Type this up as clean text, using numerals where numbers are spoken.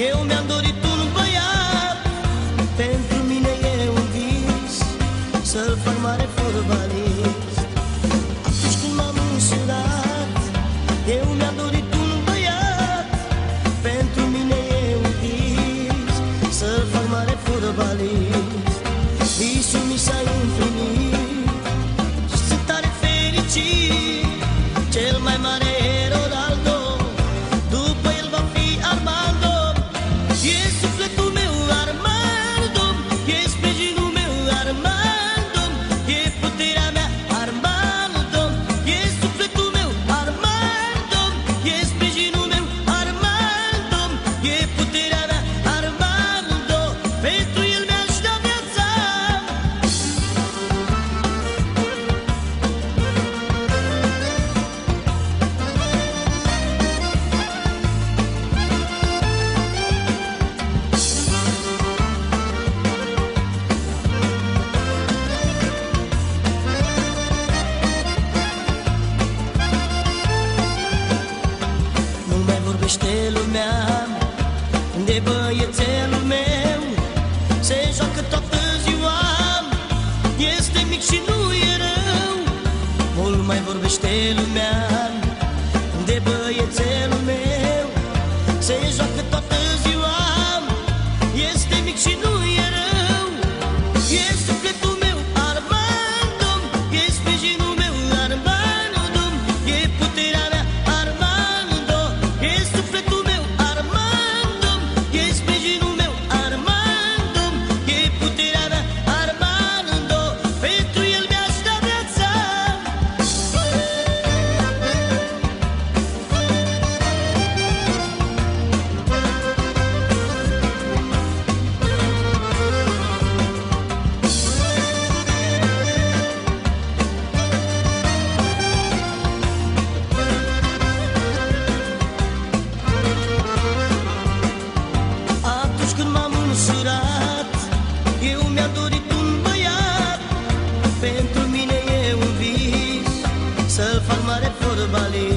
Eu mi-am dorit un băiat, pentru mine e un vis, să-l fac mare fotbalist. Atunci când m-am însurat, eu mi-am dorit un băiat, pentru mine e un vis, să-l fac mare fotbalist. Visul mi s-a împlinit și sunt tare fericit. Cel mai mare e Ronaldo, după el va fi Armando. E sufletul meu Armando, e sprijinul meu Armando, e puterea mea Armando, e sufletul meu Armando, e sprijinul meu Armando, e puterea mea Armando, pentru el mi-aș da viața. Nu mai vorbește lumea de băiețelul meu, se joacă toată ziua, este mic și nu e rău. Mult mai vorbește lumea de băiețelul meu, se joacă toată ziua, este mic și nu e rău. E sufletul meu Armando, e sprijinul meu Armando, e puterea mea Armando, e sufletul meu Armando, e sprijinul meu Armando, e puterea mea Armando, pentru el mi-aș da viața. Atunci când m-am însurat, eu mi-am dorit un băiat, pentru mine e un vis, să-l fac mare fotbalist.